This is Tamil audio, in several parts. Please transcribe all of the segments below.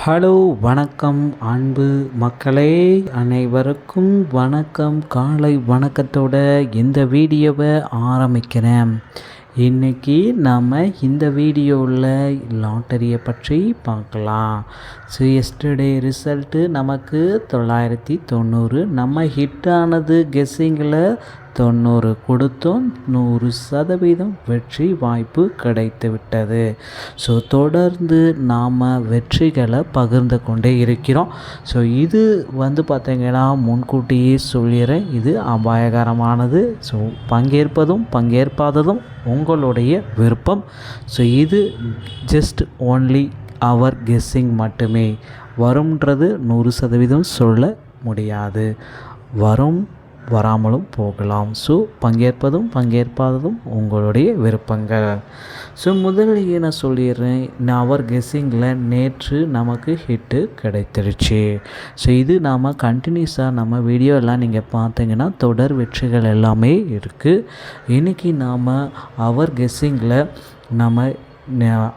ஹலோ வணக்கம் அன்பு மக்களே, அனைவருக்கும் வணக்கம். காலை வணக்கத்தோட இந்த வீடியோவை ஆரம்பிக்கிறேன். இன்றைக்கி நாம் இந்த வீடியோவில் லாட்டரியை பற்றி பார்க்கலாம். ஸோ எஸ்டர்டே ரிசல்ட்டு நமக்கு 990. நம்ம ஹிட்டானது கெஸ்ஸிங்கில் 90 கொடுத்தோம். 100% வெற்றி வாய்ப்பு கிடைத்து விட்டது. ஸோ தொடர்ந்து நாம் வெற்றிகளை பகிர்ந்து கொண்டே இருக்கிறோம். ஸோ இது பார்த்திங்கன்னா முன்கூட்டியே சொல்லிடுறேன், இது அபாயகரமானது. ஸோ பங்கேற்பதும் பங்கேற்பாததும் உங்களுடைய விருப்பம். ஸோ இது ஜஸ்ட் ஓன்லி அவர் கெஸ்ஸிங் மட்டுமே. வரும்ன்றது 100% சொல்ல முடியாது. வராமலும் போகலாம். ஸோ பங்கேற்பதும் பங்கேற்பாததும் உங்களுடைய விருப்பங்கள். ஸோ முதலில் நான் சொல்லிடுறேன், அவர் கெஸ்ஸிங்கில் நேற்று நமக்கு ஹிட்டு கிடைத்திருச்சு. ஸோ இது நாம் கண்டினியூஸாக நம்ம வீடியோலாம் நீங்கள் பார்த்தீங்கன்னா தொடர் வெற்றிகள் எல்லாமே இருக்குது. இன்றைக்கி நாம் அவர் கெஸ்ஸிங்கில் நம்ம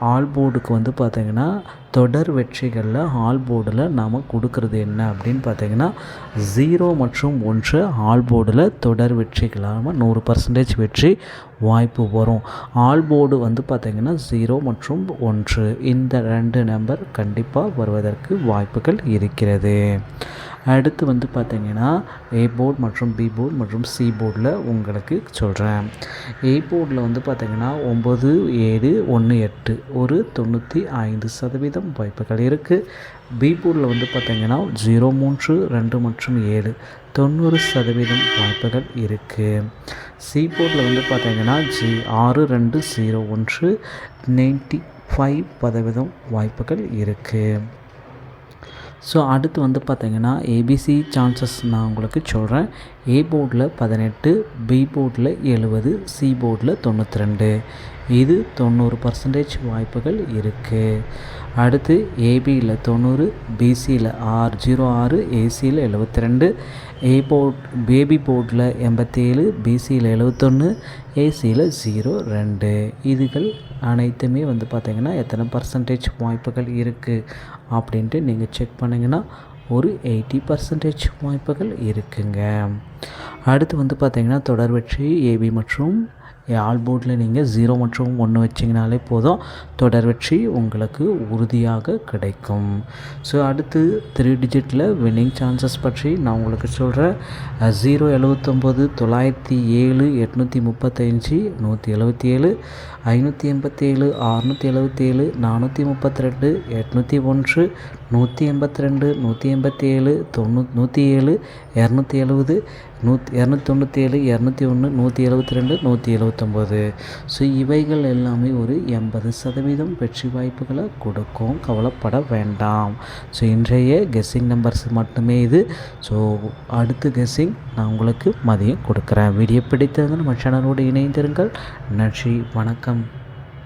ஆல் போர்டுக்கு பார்த்திங்கன்னா தொடர் வெற்றிகளில் ஆல் போர்டில் நாம் கொடுக்கறது என்ன அப்படின்னு பார்த்திங்கன்னா 0 மற்றும் 1 ஆல் போர்டில் தொடர் வெற்றிகளாக 100% வெற்றி வாய்ப்பு வரும். ஆல் போர்டு பார்த்திங்கன்னா 0 மற்றும் 1 இந்த 2 நம்பர் கண்டிப்பாக வருவதற்கு வாய்ப்புகள் இருக்கிறது. அடுத்து பார்த்திங்கன்னா ஏ போர்டு மற்றும் பி போர்டு மற்றும் சி போர்டில் உங்களுக்கு சொல்கிறேன். ஏ போர்டில் பார்த்திங்கன்னா 9, 7, 1, 8 ஒரு 95% வாய்ப்புகள் இருக்குது. பி போர்டில் பார்த்திங்கன்னா 0, 3, 2 மற்றும் 7 90% வாய்ப்புகள் இருக்குது. சி போர்டில் பார்த்திங்கன்னா 6, 2, 0, 1 95% வாய்ப்புகள் இருக்குது. ஸோ அடுத்து பார்த்திங்கன்னா ஏபிசி சான்சஸ் நான் உங்களுக்கு சொல்கிறேன். ஏ போர்டில் 18, பி போர்டில் 70, சி போர்டில் 92 இது 90% வாய்ப்புகள் இருக்குது. அடுத்து ஏபியில் 90, பிசியில் 06, ஏசியில் 72, பேபி போர்டில் 87, பிசியில் 71, ஏசியில் 02 இதுகள் அனைத்துமே பார்த்திங்கன்னா எத்தனை பர்சன்டேஜ் வாய்ப்புகள் இருக்குது அப்படின்ட்டு நீங்கள் செக் பண்ணிங்கன்னா ஒரு 80% வாய்ப்புகள் இருக்குங்க. அடுத்து பார்த்திங்கன்னா தொடர் வெற்றி ஏபி மற்றும் ஆல் போர்டில் நீங்கள் 0 மற்றும் 1 வச்சிங்கனாலே போதும், தொடர் வெற்றி உங்களுக்கு உறுதியாக கிடைக்கும். ஸோ அடுத்து 3 டிஜிட்டில் வின்னிங் சான்சஸ் பற்றி நான் உங்களுக்கு சொல்கிறேன். 079, 907, 835, 177, 587, 677, 432, 801, 182, 187, 107, 270, 297, 201, 172, 179. ஸோ இவைகள் எல்லாமே ஒரு 80% வெற்றி வாய்ப்புகளை கொடுக்கும். கவலைப்பட வேண்டாம். ஸோ இன்றைய கெஸ்ஸிங் நம்பர்ஸ் மட்டுமே இது. ஸோ அடுத்த கெஸ்ஸிங் நான் உங்களுக்கு மதியம் கொடுக்குறேன். வீடியோ பிடித்திருந்தால் நம்ம சேனலோடு இணைந்திருங்கள். நன்றி, வணக்கம்.